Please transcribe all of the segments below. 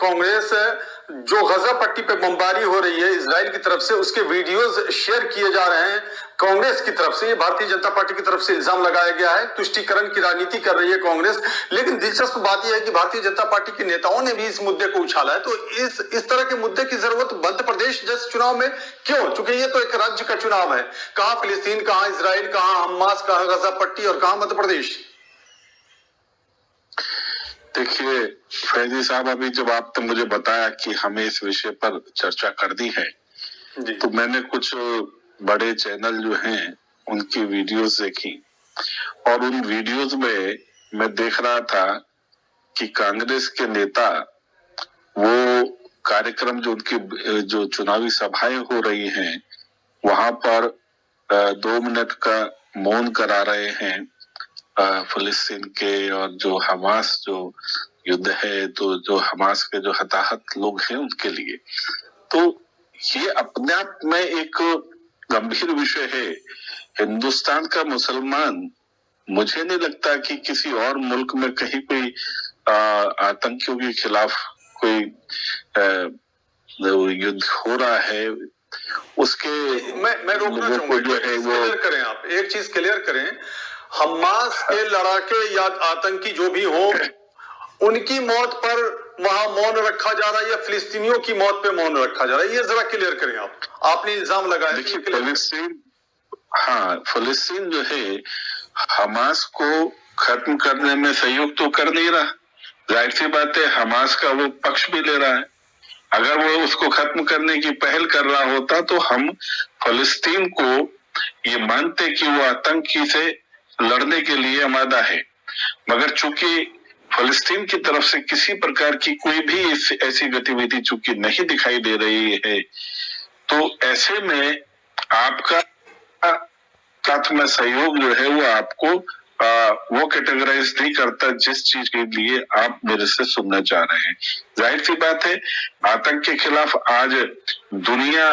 कांग्रेस जो गजा पट्टी पे बमबारी हो रही है इजराइल की तरफ से, उसके वीडियोस शेयर किए जा रहे हैं कांग्रेस की तरफ से। ये भारतीय जनता पार्टी की तरफ से इल्जाम लगाया गया है, तुष्टीकरण की राजनीति कर रही है कांग्रेस। लेकिन दिलचस्प बात यह है कि भारतीय जनता पार्टी के नेताओं ने भी इस मुद्दे को उछाला है। तो इस तरह के मुद्दे की जरूरत मध्य प्रदेश जैसे चुनाव में क्यों? चूंकि ये तो एक राज्य का चुनाव है। कहां फिलिस्तीन, कहां इजराइल, कहां हमास, कहां गजा पट्टी और कहां मध्य प्रदेश। देखिए फैजी साहब, अभी जब आपने मुझे बताया कि हमें इस विषय पर चर्चा करनी है, तो मैंने कुछ बड़े चैनल जो हैं उनकी वीडियोस देखी, और उन वीडियोस में मैं देख रहा था कि कांग्रेस के नेता वो कार्यक्रम जो उनकी जो चुनावी सभाएं हो रही हैं वहां पर 2 मिनट का मौन करा रहे हैं फिलिस्तीन के और जो हमास जो युद्ध है, तो जो हमास के जो हताहत लोग हैं उनके लिए। तो ये अपने आप में एक गंभीर विषय है। हिंदुस्तान का मुसलमान, मुझे नहीं लगता कि किसी और मुल्क में कहीं कोई आतंकियों के खिलाफ कोई युद्ध हो रहा है। उसके मैं रोकना चाहूंगा, जो है वो क्लियर करें, आप एक चीज क्लियर करें, हमास के लड़ाके या आतंकी जो भी हो उनकी मौत पर वहां मौन रखा जा रहा है या फिलिस्तीनियों की मौत पे मौन रखा जा रहा है, ये जरा क्लियर करें आप। आपने इल्जाम लगाया। देखिए फिलिस्तीन जो है हमास को खत्म करने में सहयोग तो कर नहीं रहा। जाहिर सी बात है हमास का वो पक्ष भी ले रहा है। अगर वो उसको खत्म करने की पहल कर रहा होता तो हम फिलिस्तीन को ये मानते कि वो आतंकी से लड़ने के लिए आमादा है। मगर चूंकि फिलिस्तीन की तरफ से किसी प्रकार की कोई भी ऐसी गतिविधि चूंकि नहीं दिखाई दे रही है, तो ऐसे में आपका साथ में सहयोग जो है वो आपको वो कैटेगराइज नहीं करता जिस चीज के लिए आप मेरे से सुनना चाह रहे हैं। जाहिर सी बात है आतंक के खिलाफ आज दुनिया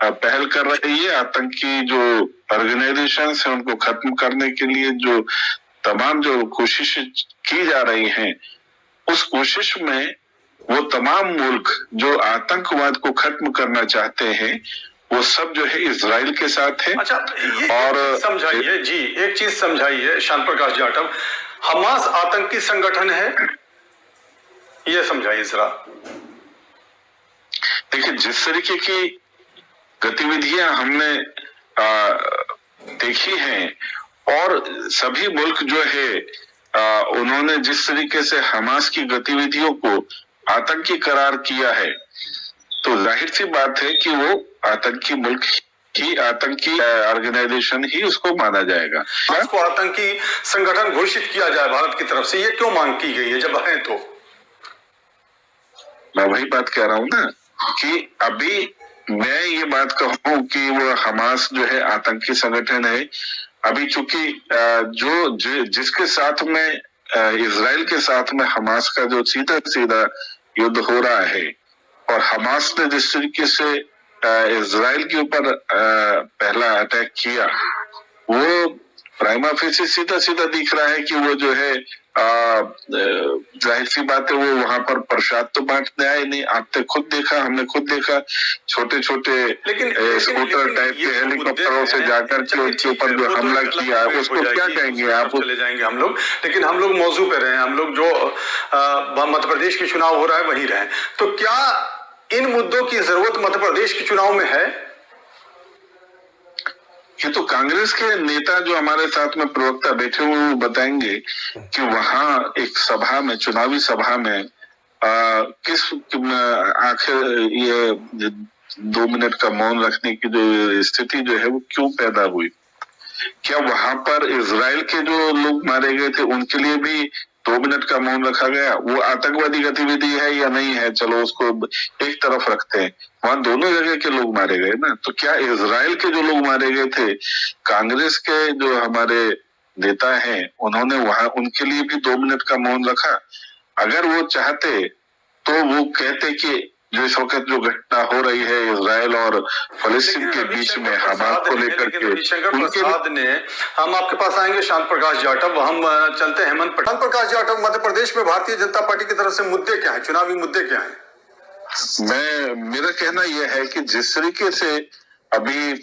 पहल कर रही है। आतंकी जो ऑर्गेनाइजेशंस है उनको खत्म करने के लिए जो तमाम जो कोशिश की जा रही हैं, उस कोशिश में वो तमाम मुल्क जो आतंकवाद को खत्म करना चाहते हैं वो सब जो है इजराइल के साथ है। अच्छा, और समझाइए जी, एक चीज समझाइए श्याम प्रकाश जाटव, हमास आतंकी संगठन है, ये समझाइए जरा। देखिए जिस तरीके की गतिविधियां हमने देखी हैं और सभी मुल्क जो है उन्होंने जिस तरीके से हमास की गतिविधियों को आतंकी करार किया है, तो जाहिर सी बात है कि वो आतंकी मुल्क ही, आतंकी ऑर्गेनाइजेशन ही उसको माना जाएगा। उसको आतंकी संगठन घोषित किया जाए भारत की तरफ से, ये क्यों मांग की गई है जब है? तो मैं वही बात कह रहा हूँ ना कि अभी मैं ये बात कहूँ कि वो हमास जो है आतंकी संगठन है। अभी चूंकि जिसके साथ में इजराइल के साथ में हमास का जो सीधा सीधा युद्ध हो रहा है, और हमास ने जिस तरीके से इजराइल के ऊपर पहला अटैक किया, वो प्राइमा फेसी सीधा सीधा दिख रहा है कि वो जो है जाहिर सी बात है वो वहां पर प्रसाद तो बांटने आए नहीं। आपने खुद देखा, हमने खुद देखा, छोटे छोटे स्कूटर टाइप के हेलीकॉप्टरों से जाकर के उसके ऊपर जो हमला किया, उसको क्या कहेंगे आप? चले जाएंगे हम लोग, लेकिन हम लोग मौजू पे रहे, हम लोग जो मध्य प्रदेश के चुनाव हो रहा है वहीं रहे। तो क्या इन मुद्दों की जरूरत मध्य प्रदेश के चुनाव में है? ये तो कांग्रेस के नेता जो हमारे साथ में प्रवक्ता बैठे हुए वो बताएंगे कि वहां एक सभा में, चुनावी सभा में किस आखिर ये 2 मिनट का मौन रखने की जो स्थिति जो है वो क्यों पैदा हुई। क्या वहां पर इजराइल के जो लोग मारे गए थे उनके लिए भी 2 मिनट का मौन रखा गया? वो आतंकवादी गतिविधि है या नहीं है, चलो उसको एक तरफ रखते हैं। वहां दोनों जगह के लोग मारे गए ना। तो क्या इजराइल के जो लोग मारे गए थे, कांग्रेस के जो हमारे नेता हैं उन्होंने वहां उनके लिए भी 2 मिनट का मौन रखा? अगर वो चाहते तो वो कहते कि जो इस वक्त जो घटना हो रही है इजराइल और फिलिस्तीन के बीच में हमास को लेकर के, हम आपके पास आएंगे शांत प्रकाश जाटव। हम चलते हैं हेमंत प्रकाश जाटव, मध्य प्रदेश में भारतीय जनता पार्टी की तरफ से मुद्दे क्या है, चुनावी मुद्दे क्या है? मेरा कहना यह है कि जिस तरीके से अभी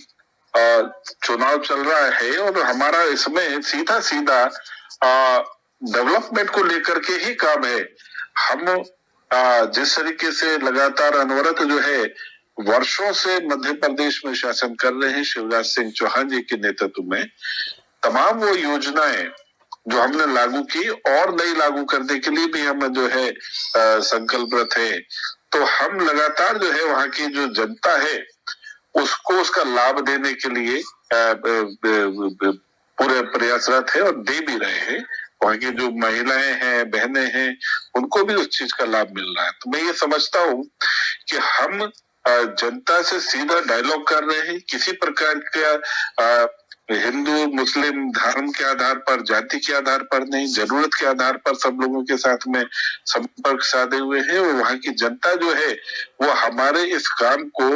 चुनाव चल रहा है और हमारा इसमें सीधा सीधा डेवलपमेंट को लेकर के ही काम है। हम जिस तरीके से लगातार अनवरत जो है वर्षों से मध्य प्रदेश में शासन कर रहे हैं शिवराज सिंह चौहान जी के नेतृत्व में, तमाम वो योजनाएं जो हमने लागू की और नई लागू करने के लिए भी हम जो है संकल्परत है। तो हम लगातार जो है वहां की जो जनता है उसको उसका लाभ देने के लिए पूरे प्रयासरत है और दे भी रहे हैं। वहां की जो महिलाएं हैं, बहनें हैं, उनको भी उस चीज का लाभ मिल रहा है। तो मैं ये समझता हूँ कि हम जनता से सीधा डायलॉग कर रहे हैं, किसी प्रकार का हिंदू मुस्लिम धर्म के आधार पर, जाति के आधार पर नहीं, जरूरत के आधार पर सब लोगों के साथ में संपर्क साधे हुए हैं। और वहां की जनता जो है वो हमारे इस काम को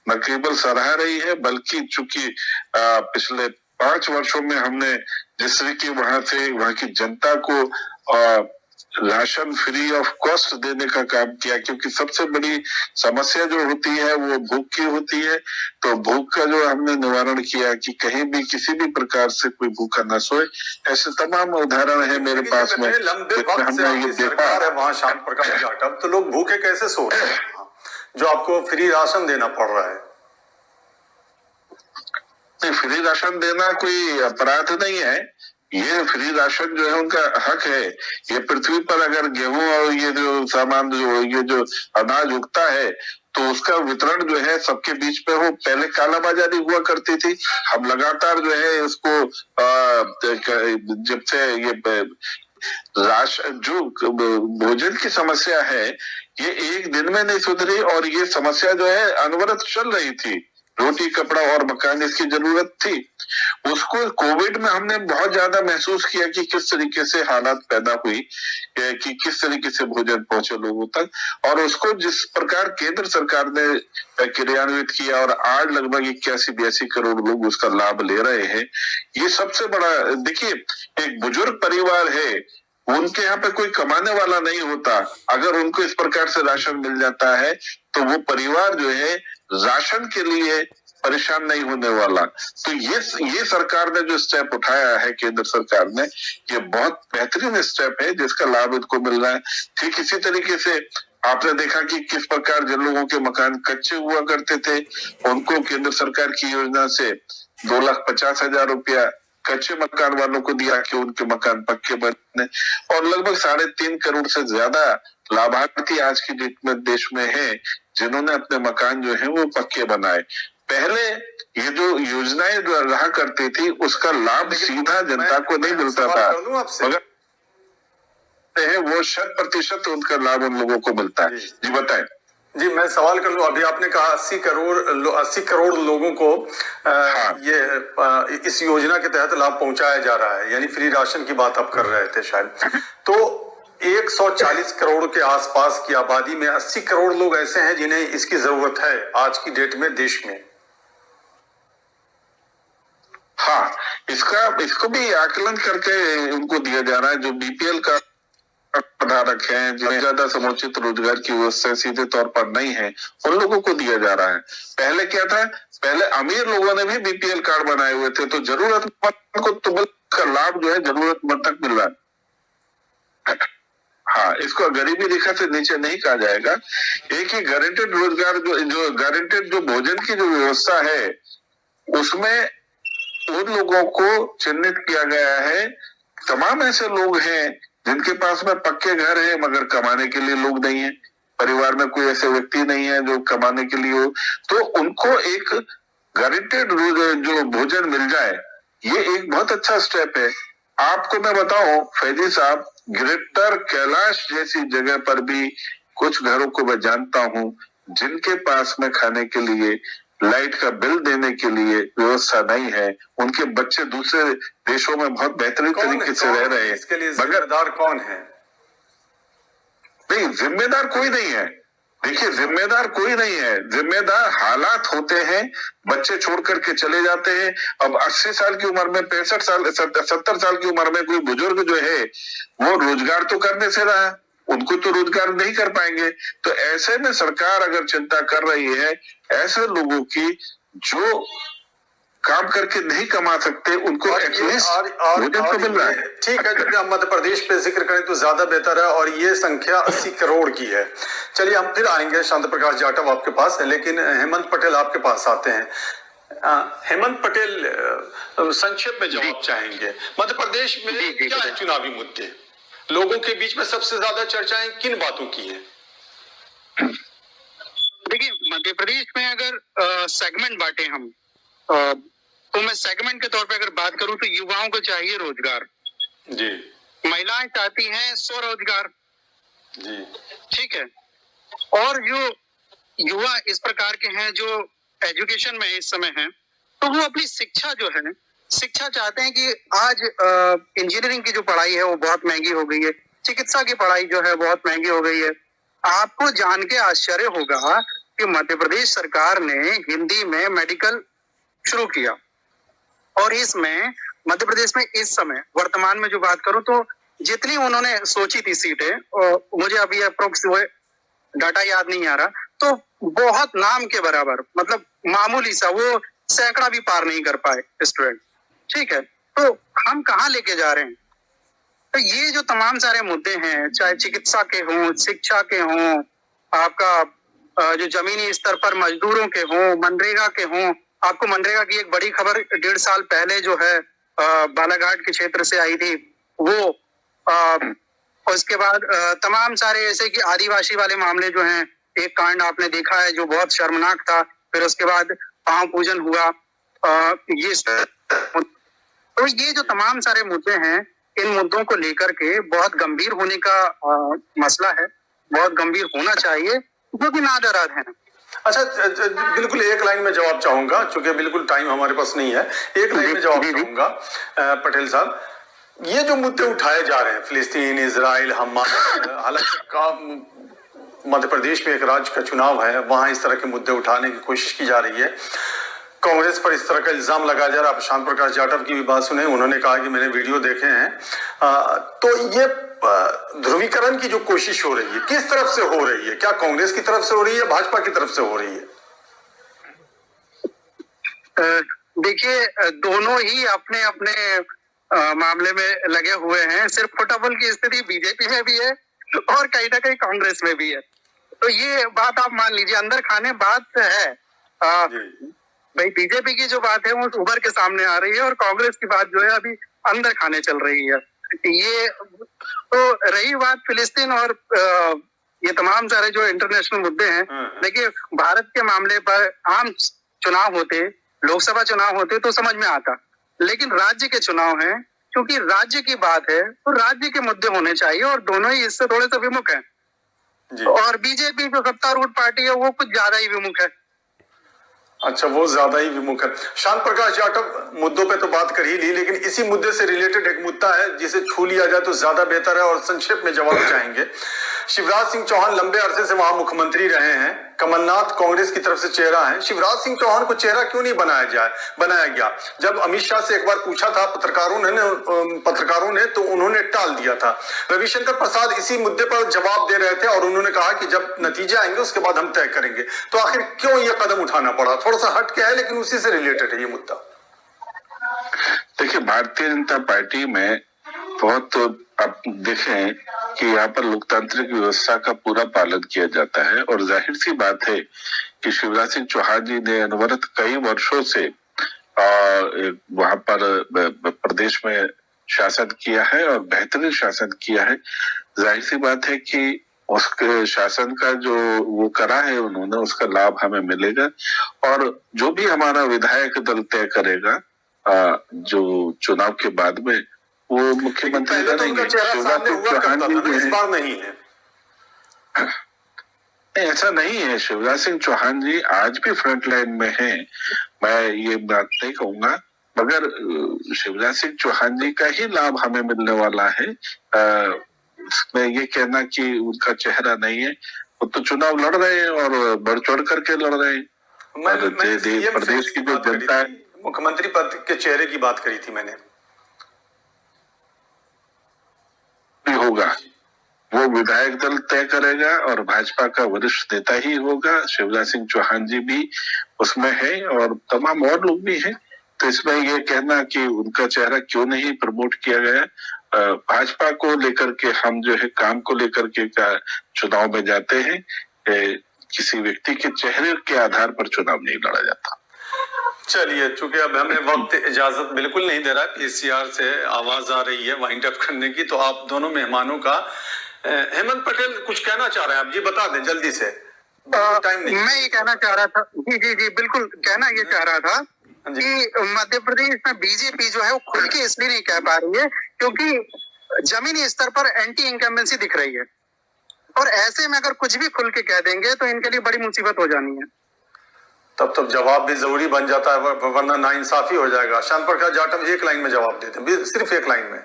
न केवल सराह रही है, बल्कि चूंकि पिछले 5 वर्षों में हमने जिस तरीके वहां की जनता को राशन फ्री ऑफ कॉस्ट देने का काम किया, क्योंकि सबसे बड़ी समस्या जो होती है वो भूख की होती है। तो भूख का जो हमने निवारण किया कि कहीं भी किसी भी प्रकार से कोई भूखा न सोए, ऐसे तमाम उदाहरण है मेरे पास में। लंबे वक्त से आपकी सरकार है वहाँ श्याम प्रकाश जाटव, तो लोग भूखे कैसे सो रहे हैं जो आपको फ्री राशन देना पड़ रहा है? फ्री राशन देना कोई अपराध नहीं है, ये फ्री राशन जो है उनका हक है। ये पृथ्वी पर अगर गेहूं और ये जो सामान ये जो अनाज उगता है तो उसका वितरण जो है सबके बीच पे हो। पहले कालाबाजारी हुआ करती थी, हम लगातार जो है इसको जब से ये राशन जो भोजन की समस्या है ये एक दिन में नहीं सुधरी और ये समस्या जो है अनवरत चल रही थी। रोटी कपड़ा और मकान इसकी जरूरत थी। उसको कोविड में हमने बहुत ज्यादा महसूस किया कि किस तरीके से हालात पैदा हुई, कि किस तरीके से भोजन पहुंचे लोगों तक, और उसको जिस प्रकार केंद्र सरकार ने क्रियान्वित किया और आज लगभग 81-82 करोड़ लोग उसका लाभ ले रहे हैं। ये सबसे बड़ा, देखिए एक बुजुर्ग परिवार है, उनके यहाँ पे कोई कमाने वाला नहीं होता, अगर उनको इस प्रकार से राशन मिल जाता है तो वो परिवार जो है राशन के लिए परेशान नहीं होने वाला। तो ये सरकार ने जो स्टेप उठाया है, केंद्र सरकार ने, ये बहुत बेहतरीन स्टेप है जिसका लाभ इनको मिल रहा है। ठीक इसी तरीके से आपने देखा कि किस प्रकार जिन लोगों के मकान कच्चे हुआ करते थे उनको केंद्र सरकार की योजना से 2,50,000 रुपया कच्चे मकान वालों को दिया कि उनके मकान पक्के बने, और लगभग 3.5 करोड़ से ज्यादा लाभार्थी आज की डेट में देश में है जिन्होंने अपने मकान जो है वो पक्के बनाए। पहले ये जो योजनाएं रहा करती थी उसका लाभ सीधा जनता को नहीं मिलता था, मगर है वो 100% उनका लाभ उन लोगों को मिलता है। जी बताएं। जी मैं सवाल कर लूं, अभी आपने कहा 80 करोड़ लोगों को ये इस योजना के तहत लाभ पहुंचाया जा रहा है, यानी फ्री राशन की बात आप कर रहे थे शायद। तो 140 करोड़ के आसपास की आबादी में 80 करोड़ लोग ऐसे हैं जिन्हें इसकी जरूरत है आज की डेट में देश में। हाँ, इसको भी आकलन करके उनको दिया जा रहा है। जो बीपीएल का धारक हैं, जो ज्यादा समुचित रोजगार की व्यवस्था सीधे तौर पर नहीं है, उन लोगों को दिया जा रहा है। पहले क्या था, पहले अमीर लोगों ने भी बीपीएल कार्ड बनाए हुए थे, तो जरूरतमंद को तो का लाभ जो है जरूरतमंद तक मिल रहा है। हाँ, इसको गरीबी रेखा से नीचे नहीं कहा जाएगा। एक ही गारंटेड रोजगार जो गारंटेड जो भोजन की जो व्यवस्था है उसमें उन लोगों को चिन्हित किया गया है। तमाम ऐसे लोग हैं जिनके पास में पक्के घर है मगर कमाने के लिए लोग नहीं है, परिवार में कोई ऐसे व्यक्ति नहीं है जो कमाने के लिए हो, तो उनको एक गारंटेड जो भोजन मिल जाए, ये एक बहुत अच्छा स्टेप है। आपको मैं बताऊं फैजी साहब, ग्रेटर कैलाश जैसी जगह पर भी कुछ घरों को मैं जानता हूं जिनके पास में खाने के लिए, लाइट का बिल देने के लिए व्यवस्था नहीं है। उनके बच्चे दूसरे देशों में बहुत बेहतरीन तरीके से रह रहे हैं। इसके लिए जिम्मेदार कौन है? नहीं, जिम्मेदार कोई नहीं है। देखिए, जिम्मेदार कोई नहीं है, जिम्मेदार हालात होते हैं। बच्चे छोड़ करके चले जाते हैं। अब 80 साल की उम्र में, 65 साल 70 साल की उम्र में कोई बुजुर्ग जो है वो रोजगार तो करने से रहा, उनको तो रोजगार नहीं कर पाएंगे। तो ऐसे में सरकार अगर चिंता कर रही है ऐसे लोगों की जो काम करके नहीं कमा सकते, उनको एटलीस्ट भोजन तो मिल रहा है। ठीक है, जब हम मध्य प्रदेश पे जिक्र करें तो ज्यादा बेहतर है, और ये संख्या 80 करोड़ की है। चलिए हम फिर आएंगे शांति प्रकाश जाटव आपके पास, लेकिन हेमंत पटेल आपके पास आते हैं। हेमंत पटेल संक्षेप में जवाब चाहेंगे। मध्य प्रदेश में क्या है चुनावी मुद्दे, लोगों के बीच में सबसे ज्यादा चर्चाएं किन बातों की है? देखिए, मध्य प्रदेश में अगर सेगमेंट बांटे हम, तो मैं सेगमेंट के तौर पे अगर बात करूं तो युवाओं को चाहिए रोजगार जी, महिलाएं चाहती हैं स्वरोजगार जी, ठीक है, और जो युवा इस प्रकार के हैं जो एजुकेशन में इस समय हैं, तो वो अपनी शिक्षा जो है, शिक्षा चाहते हैं कि आज इंजीनियरिंग की जो पढ़ाई है वो बहुत महंगी हो गई है, चिकित्सा की पढ़ाई जो है बहुत महंगी हो गई है। आपको जान के आश्चर्य होगा कि मध्य प्रदेश सरकार ने हिंदी में मेडिकल शुरू किया, और इसमें मध्य प्रदेश में इस समय वर्तमान में जो बात करूं तो जितनी उन्होंने सोची थी सीटें, मुझे अभी अप्रोक्स डाटा याद नहीं आ रहा, तो बहुत नाम के बराबर, मतलब मामूली सा, वो सैकड़ा भी पार नहीं कर पाए स्टूडेंट। ठीक है, तो हम कहाँ लेके जा रहे हैं? तो ये जो तमाम सारे मुद्दे हैं, चाहे चिकित्सा के हों, शिक्षा के हों, आपका जो जमीनी स्तर पर मजदूरों के हों, मनरेगा के हों। आपको मनरेगा की एक बड़ी खबर 1.5 साल पहले जो है बालाघाट के क्षेत्र से आई थी, वो उसके बाद तमाम सारे ऐसे कि आदिवासी वाले मामले जो हैं, एक कांड आपने देखा है जो बहुत शर्मनाक था, फिर उसके बाद पांव पूजन हुआ। तो ये जो तमाम सारे मुद्दे हैं, इन मुद्दों को लेकर के बहुत गंभीर होने का मसला है, बहुत गंभीर होना चाहिए, जो कि नादराद है। अच्छा, बिल्कुल एक लाइन में जवाब चाहूंगा, क्योंकि बिल्कुल टाइम हमारे पास नहीं है। एक लाइन में जवाब चाहूंगा पटेल साहब, ये जो मुद्दे उठाए जा रहे हैं, फिलिस्तीन, इजराइल, हमास, हालांकि मध्य प्रदेश में एक राज्य का चुनाव है, वहां इस तरह के मुद्दे उठाने की कोशिश की जा रही है, कांग्रेस पर इस तरह का इल्जाम लगाया जा रहा है। आप शांति प्रकाश जाटव की भी बात सुने, उन्होंने कहा कि मैंने वीडियो देखे हैं। तो ये ध्रुवीकरण की जो कोशिश हो रही है, किस तरफ से हो रही है? क्या कांग्रेस की तरफ से हो रही है, भाजपा की तरफ से हो रही है? देखिए, दोनों ही अपने अपने मामले में लगे हुए हैं। सिर्फ फुटबॉल की स्थिति बीजेपी में भी है और कहीं ना कहीं कांग्रेस में भी है। तो ये बात आप मान लीजिए, अंदर खाने बात है। भाई, बीजेपी की जो बात है वो उभर के सामने आ रही है, और कांग्रेस की बात जो है अभी अंदर खाने चल रही है। ये तो रही बात फिलिस्तीन और ये तमाम सारे जो इंटरनेशनल मुद्दे हैं। देखिए, भारत के मामले पर आम चुनाव होते, लोकसभा चुनाव होते तो समझ में आता, लेकिन राज्य के चुनाव हैं, क्योंकि राज्य की बात है तो राज्य के मुद्दे होने चाहिए, और दोनों ही इससे थोड़े से विमुख हैं। और बीजेपी जो सत्तारूढ़ पार्टी है वो कुछ ज्यादा ही विमुख है। अच्छा, वो ज्यादा ही विमुख है। शांत प्रकाश जाटव, मुद्दों पे तो बात कर ही ली, लेकिन इसी मुद्दे से रिलेटेड एक मुद्दा है जिसे छू लिया जाए तो ज्यादा बेहतर है, और संक्षेप में जवाब चाहेंगे। शिवराज सिंह चौहान लंबे अरसे से वहां मुख्यमंत्री रहे हैं, कमलनाथ कांग्रेस की तरफ से चेहरा है, शिवराज सिंह चौहान को चेहरा क्यों नहीं बनाया गया? जब अमित शाह से एक बार पूछा था पत्रकारों ने तो उन्होंने टाल दिया था। रविशंकर प्रसाद इसी मुद्दे पर जवाब दे रहे थे, और उन्होंने कहा कि जब नतीजे आएंगे उसके बाद हम तय करेंगे। तो आखिर क्यों यह कदम उठाना पड़ा? थोड़ा सा हट के है, लेकिन उसी से रिलेटेड है ये मुद्दा। देखिए, भारतीय जनता पार्टी में बहुत, आप देखें कि यहाँ पर लोकतांत्रिक व्यवस्था का पूरा पालन किया जाता है, और जाहिर सी बात है कि शिवराज सिंह चौहान जी ने अनवरत कई वर्षों से वहां पर प्रदेश में शासन किया है और बेहतरीन शासन किया है। जाहिर सी बात है कि उसके शासन का जो वो करा है उन्होंने, उसका लाभ हमें मिलेगा, और जो भी हमारा विधायक दल तय करेगा जो चुनाव के बाद में, वो मुख्यमंत्री बनेंगे। शिवराज सिंह चौहान जी इस बार नहीं है, ऐसा नहीं है। शिवराज सिंह चौहान जी आज भी फ्रंट लाइन में हैं, मैं ये बात नहीं कहूंगा, मगर शिवराज सिंह चौहान जी का ही लाभ हमें मिलने वाला है। मैं ये कहना कि उनका चेहरा नहीं है, वो तो चुनाव लड़ रहे हैं और बढ़ चढ़ करके लड़ रहे हैं। प्रदेश की जो जनता है, मुख्यमंत्री पद के चेहरे की बात करी थी मैंने। भी होगा, वो विधायक दल तय करेगा और भाजपा का वरिष्ठ नेता ही होगा। शिवराज सिंह चौहान जी भी उसमें है और तमाम और लोग भी हैं। तो इसमें ये कहना कि उनका चेहरा क्यों नहीं प्रमोट किया गया, भाजपा को लेकर के हम जो है काम को लेकर के चुनाव में जाते हैं, किसी व्यक्ति के चेहरे के आधार पर चुनाव नहीं लड़ा जाता। चलिए, चूंकि अब हमें वक्त इजाजत बिल्कुल नहीं दे रहा, पीसीआर से आवाज आ रही है वाइंड अप करने की, तो आप दोनों मेहमानों का हेमंत पटेल कुछ कहना चाह रहे हैं, आप जी बता दें जल्दी से, टाइम नहीं। मैं ये कहना चाह रहा था, जी बिल्कुल कहना ये चाह रहा था कि मध्य प्रदेश में बीजेपी जो है वो खुल के इसलिए नहीं कह पा रही है क्योंकि जमीनी स्तर पर एंटी इनकम्बेंसी दिख रही है, और ऐसे में अगर कुछ भी खुल के कह देंगे तो इनके लिए बड़ी मुसीबत हो जानी है। तब जवाब भी जरूरी बन जाता है, वरना नाइंसाफी हो जाएगा। श्याम प्रकाश जाटव एक लाइन में जवाब देते हैं, सिर्फ एक लाइन में,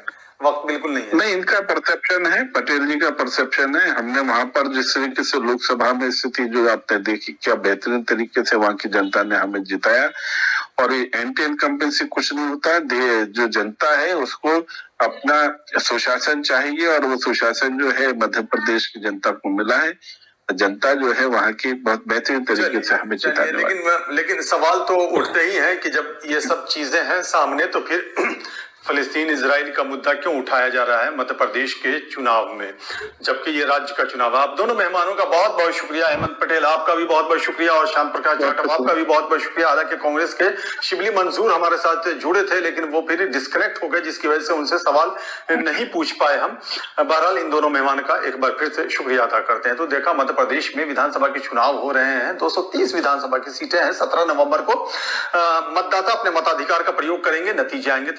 वक्त बिल्कुल नहीं है। नहीं, इनका परसेप्शन है, पटेल जी का परसेप्शन है। हमने वहां पर जिस तरीके से लोकसभा में स्थिति जो आपने देखी, क्या बेहतरीन तरीके से वहां की जनता ने हमें जिताया, और ये एंटी इनकम्बेंसी कुछ नहीं होता। जो जनता है उसको अपना सुशासन चाहिए, और वो सुशासन जो है मध्य प्रदेश की जनता को मिला है। जनता जो है वहां की बहुत बेहतरीन तरीके से हमें जिताने वाली है। लेकिन सवाल तो उठते ही है कि जब ये सब चीजें हैं सामने, तो फिर फलस्तीन इजराइल का मुद्दा क्यों उठाया जा रहा है मध्य प्रदेश के चुनाव में, जबकि ये राज्य का चुनाव है। आप दोनों मेहमानों का बहुत बहुत शुक्रिया। हेमंत पटेल आपका भी बहुत बहुत शुक्रिया, और श्याम प्रकाश जाटव आपका भी बहुत बहुत शुक्रिया। हालांकि कांग्रेस के शिबली मंसूर हमारे साथ जुड़े थे, लेकिन वो फिर डिस्कनेक्ट हो गए, जिसकी वजह से उनसे सवाल नहीं पूछ पाए हम। बहरहाल इन दोनों मेहमान का एक बार फिर से शुक्रिया अदा करते हैं। तो देखा, मध्य प्रदेश में विधानसभा के चुनाव हो रहे हैं, 230 विधानसभा की सीटें हैं। 17 नवंबर को मतदाता अपने मताधिकार का प्रयोग करेंगे, नतीजे आएंगे।